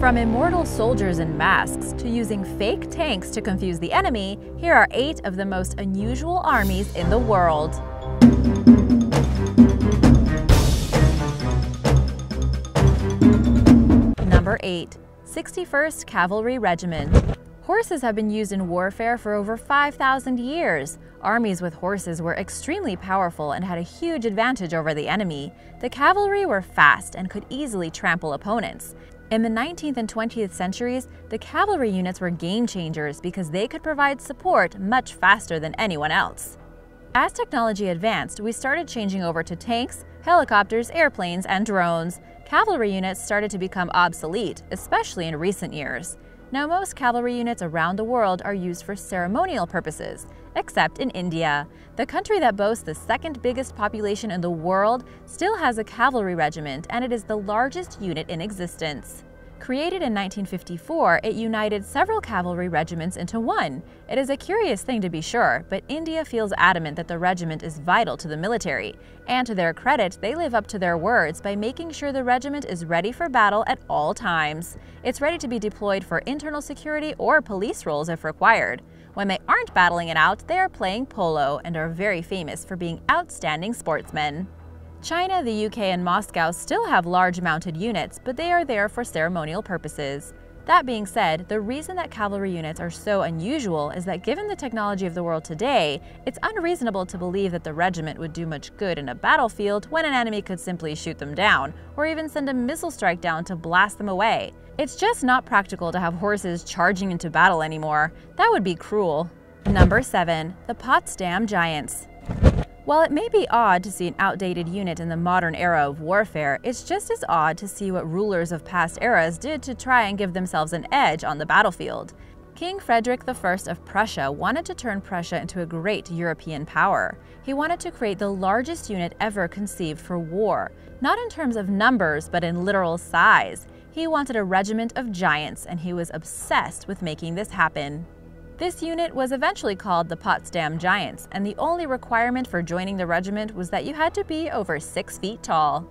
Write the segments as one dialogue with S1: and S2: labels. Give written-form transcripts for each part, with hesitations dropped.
S1: From immortal soldiers in masks to using fake tanks to confuse the enemy, here are 8 of the most unusual armies in the world. Number 8. 61st Cavalry Regiment. Horses have been used in warfare for over 5,000 years. Armies with horses were extremely powerful and had a huge advantage over the enemy. The cavalry were fast and could easily trample opponents. In the 19th and 20th centuries, the cavalry units were game changers because they could provide support much faster than anyone else. As technology advanced, we started changing over to tanks, helicopters, airplanes, and drones. Cavalry units started to become obsolete, especially in recent years. Now, most cavalry units around the world are used for ceremonial purposes, except in India. The country that boasts the second biggest population in the world still has a cavalry regiment, and it is the largest unit in existence. Created in 1954, it united several cavalry regiments into one. It is a curious thing to be sure, but India feels adamant that the regiment is vital to the military. And to their credit, they live up to their words by making sure the regiment is ready for battle at all times. It's ready to be deployed for internal security or police roles if required. When they aren't battling it out, they are playing polo and are very famous for being outstanding sportsmen. China, the UK, and Moscow still have large mounted units, but they are there for ceremonial purposes. That being said, the reason that cavalry units are so unusual is that given the technology of the world today, it's unreasonable to believe that the regiment would do much good in a battlefield when an enemy could simply shoot them down, or even send a missile strike down to blast them away. It's just not practical to have horses charging into battle anymore. That would be cruel. Number 7. The Potsdam Giants. While it may be odd to see an outdated unit in the modern era of warfare, it's just as odd to see what rulers of past eras did to try and give themselves an edge on the battlefield. King Frederick I of Prussia wanted to turn Prussia into a great European power. He wanted to create the largest unit ever conceived for war, not in terms of numbers, but in literal size. He wanted a regiment of giants, and he was obsessed with making this happen. This unit was eventually called the Potsdam Giants, and the only requirement for joining the regiment was that you had to be over 6 feet tall.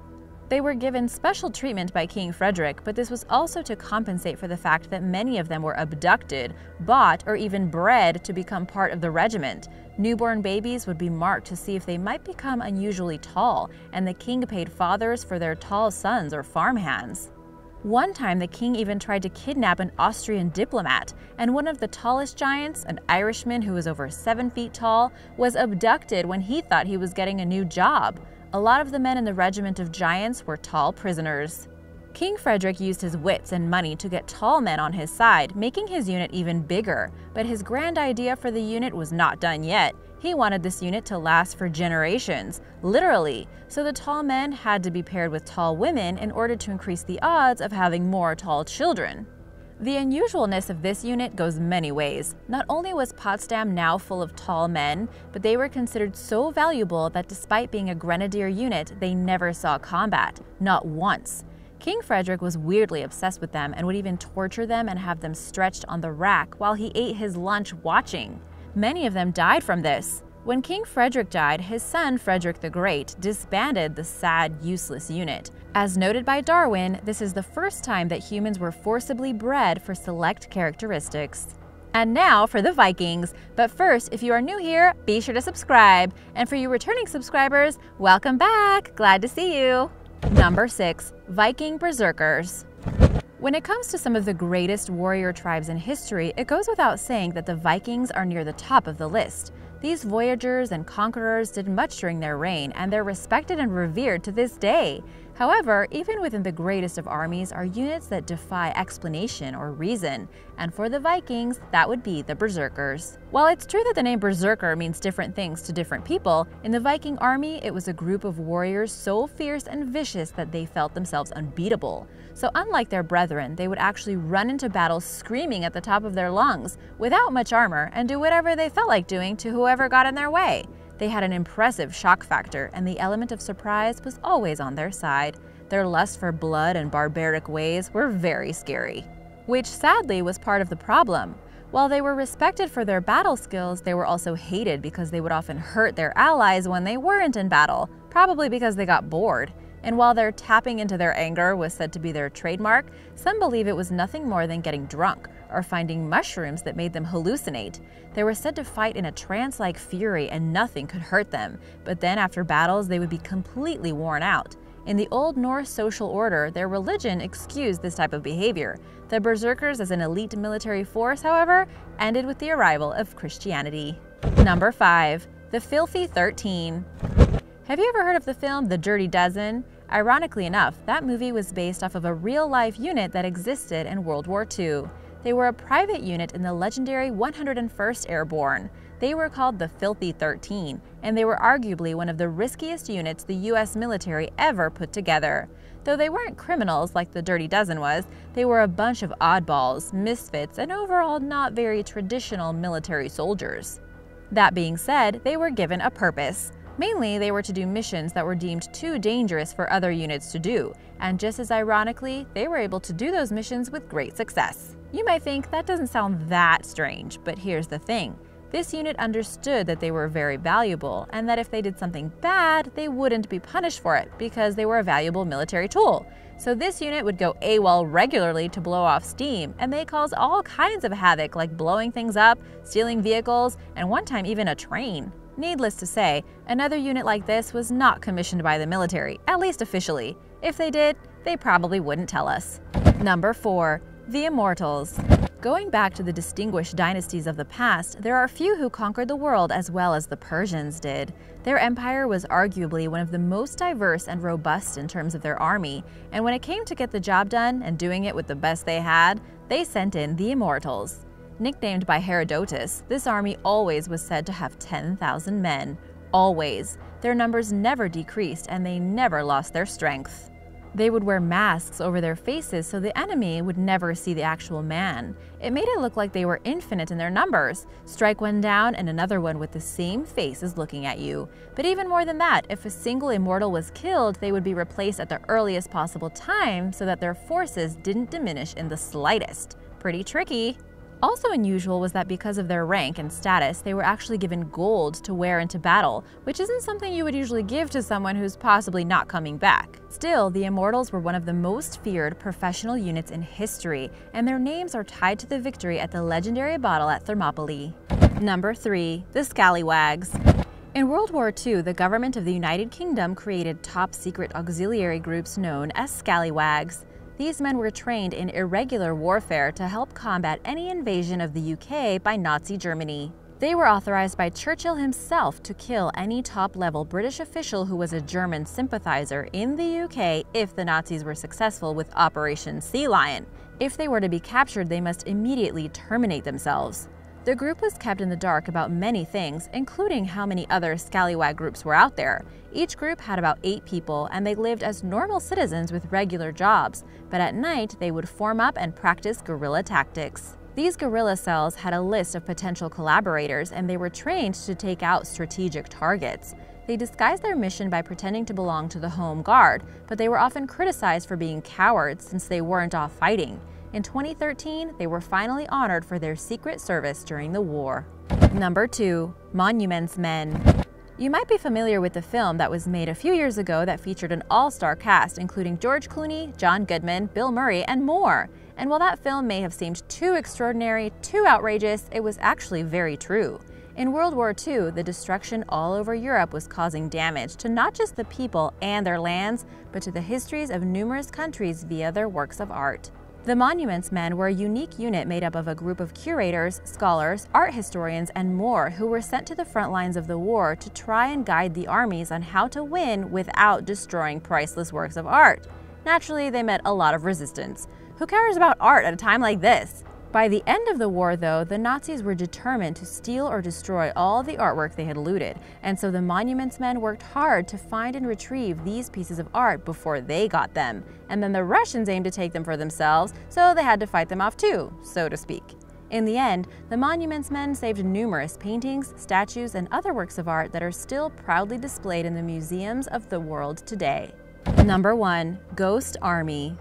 S1: They were given special treatment by King Frederick, but this was also to compensate for the fact that many of them were abducted, bought, or even bred to become part of the regiment. Newborn babies would be marked to see if they might become unusually tall, and the king paid fathers for their tall sons or farmhands. One time, the king even tried to kidnap an Austrian diplomat, and one of the tallest giants, an Irishman who was over 7 feet tall, was abducted when he thought he was getting a new job. A lot of the men in the regiment of giants were tall prisoners. King Frederick used his wits and money to get tall men on his side, making his unit even bigger. But his grand idea for the unit was not done yet. He wanted this unit to last for generations, literally, so the tall men had to be paired with tall women in order to increase the odds of having more tall children. The unusualness of this unit goes many ways. Not only was Potsdam now full of tall men, but they were considered so valuable that despite being a grenadier unit, they never saw combat, not once. King Frederick was weirdly obsessed with them and would even torture them and have them stretched on the rack while he ate his lunch watching. Many of them died from this. When King Frederick died, his son Frederick the Great disbanded the sad, useless unit. As noted by Darwin, this is the first time that humans were forcibly bred for select characteristics. And now for the Vikings. But first, if you are new here, be sure to subscribe. And for you returning subscribers, welcome back! Glad to see you! Number 6. Viking Berserkers. When it comes to some of the greatest warrior tribes in history, it goes without saying that the Vikings are near the top of the list. These voyagers and conquerors did much during their reign, and they're respected and revered to this day. However, even within the greatest of armies are units that defy explanation or reason, and for the Vikings, that would be the Berserkers. While it's true that the name Berserker means different things to different people, in the Viking army it was a group of warriors so fierce and vicious that they felt themselves unbeatable. So unlike their brethren, they would actually run into battle screaming at the top of their lungs, without much armor, and do whatever they felt like doing to whoever got in their way. They had an impressive shock factor, and the element of surprise was always on their side. Their lust for blood and barbaric ways were very scary, which sadly was part of the problem. While they were respected for their battle skills, they were also hated because they would often hurt their allies when they weren't in battle, probably because they got bored. And while their tapping into their anger was said to be their trademark, some believe it was nothing more than getting drunk or finding mushrooms that made them hallucinate. They were said to fight in a trance-like fury and nothing could hurt them, but then after battles they would be completely worn out. In the Old Norse social order, their religion excused this type of behavior. The Berserkers as an elite military force, however, ended with the arrival of Christianity. Number 5. The Filthy 13. Have you ever heard of the film The Dirty Dozen? Ironically enough, that movie was based off of a real-life unit that existed in World War II. They were a private unit in the legendary 101st Airborne. They were called the Filthy 13, and they were arguably one of the riskiest units the US military ever put together. Though they weren't criminals like the Dirty Dozen was, they were a bunch of oddballs, misfits, and overall not very traditional military soldiers. That being said, they were given a purpose. Mainly, they were to do missions that were deemed too dangerous for other units to do, and just as ironically, they were able to do those missions with great success. You might think that doesn't sound that strange, but here's the thing. This unit understood that they were very valuable, and that if they did something bad, they wouldn't be punished for it because they were a valuable military tool. So this unit would go AWOL regularly to blow off steam, and they caused all kinds of havoc like blowing things up, stealing vehicles, and one time even a train. Needless to say, another unit like this was not commissioned by the military, at least officially. If they did, they probably wouldn't tell us. Number 4. The Immortals. Going back to the distinguished dynasties of the past, there are few who conquered the world as well as the Persians did. Their empire was arguably one of the most diverse and robust in terms of their army, and when it came to get the job done and doing it with the best they had, they sent in the Immortals. Nicknamed by Herodotus, this army always was said to have 10,000 men. Always. Their numbers never decreased and they never lost their strength. They would wear masks over their faces so the enemy would never see the actual man. It made it look like they were infinite in their numbers. Strike one down and another one with the same face is looking at you. But even more than that, if a single immortal was killed, they would be replaced at the earliest possible time so that their forces didn't diminish in the slightest. Pretty tricky. Also unusual was that because of their rank and status, they were actually given gold to wear into battle, which isn't something you would usually give to someone who's possibly not coming back. Still, the Immortals were one of the most feared professional units in history, and their names are tied to the victory at the legendary battle at Thermopylae. Number 3. The Scallywags. In World War II, the government of the United Kingdom created top-secret auxiliary groups known as Scallywags. These men were trained in irregular warfare to help combat any invasion of the UK by Nazi Germany. They were authorized by Churchill himself to kill any top-level British official who was a German sympathizer in the UK if the Nazis were successful with Operation Sea Lion. If they were to be captured, they must immediately terminate themselves. The group was kept in the dark about many things, including how many other scallywag groups were out there. Each group had about 8 people, and they lived as normal citizens with regular jobs, but at night they would form up and practice guerrilla tactics. These guerrilla cells had a list of potential collaborators, and they were trained to take out strategic targets. They disguised their mission by pretending to belong to the Home Guard, but they were often criticized for being cowards since they weren't off fighting. In 2013, they were finally honored for their secret service during the war. Number 2. Monuments Men. You might be familiar with the film that was made a few years ago that featured an all-star cast including George Clooney, John Goodman, Bill Murray, and more. And while that film may have seemed too extraordinary, too outrageous, it was actually very true. In World War II, the destruction all over Europe was causing damage to not just the people and their lands, but to the histories of numerous countries via their works of art. The Monuments Men were a unique unit made up of a group of curators, scholars, art historians, and more who were sent to the front lines of the war to try and guide the armies on how to win without destroying priceless works of art. Naturally, they met a lot of resistance. Who cares about art at a time like this? By the end of the war, though, the Nazis were determined to steal or destroy all the artwork they had looted, and so the Monuments Men worked hard to find and retrieve these pieces of art before they got them. And then the Russians aimed to take them for themselves, so they had to fight them off too, so to speak. In the end, the Monuments Men saved numerous paintings, statues, and other works of art that are still proudly displayed in the museums of the world today. Number 1. Ghost Army.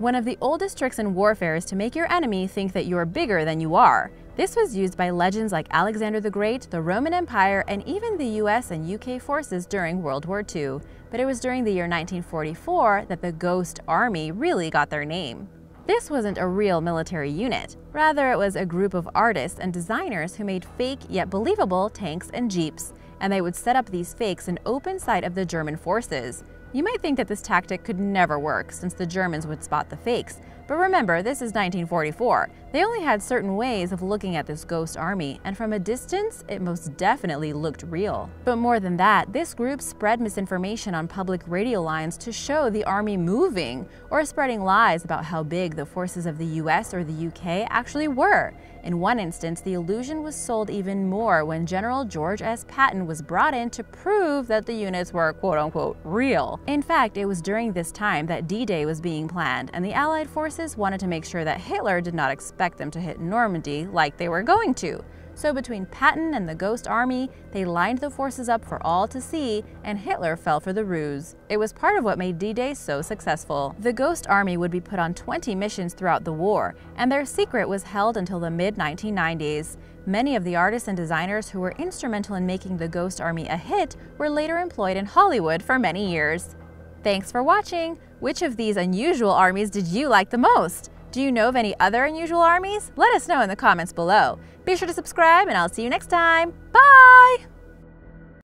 S1: One of the oldest tricks in warfare is to make your enemy think that you're bigger than you are. This was used by legends like Alexander the Great, the Roman Empire, and even the US and UK forces during World War II. But it was during the year 1944 that the Ghost Army really got their name. This wasn't a real military unit. Rather, it was a group of artists and designers who made fake yet believable tanks and jeeps, and they would set up these fakes in open sight of the German forces. You might think that this tactic could never work since the Germans would spot the fakes, but remember, this is 1944. They only had certain ways of looking at this ghost army, and from a distance, it most definitely looked real. But more than that, this group spread misinformation on public radio lines to show the army moving, or spreading lies about how big the forces of the US or the UK actually were. In one instance, the illusion was sold even more when General George S. Patton was brought in to prove that the units were quote-unquote real. In fact, it was during this time that D-Day was being planned, and the Allied forces wanted to make sure that Hitler did not expect them to hit Normandy like they were going to. So between Patton and the Ghost Army, they lined the forces up for all to see, and Hitler fell for the ruse. It was part of what made D-Day so successful. The Ghost Army would be put on 20 missions throughout the war, and their secret was held until the mid-1990s. Many of the artists and designers who were instrumental in making the Ghost Army a hit were later employed in Hollywood for many years. Thanks for watching! Which of these unusual armies did you like the most? Do you know of any other unusual armies? Let us know in the comments below. Be sure to subscribe, and I'll see you next time. Bye!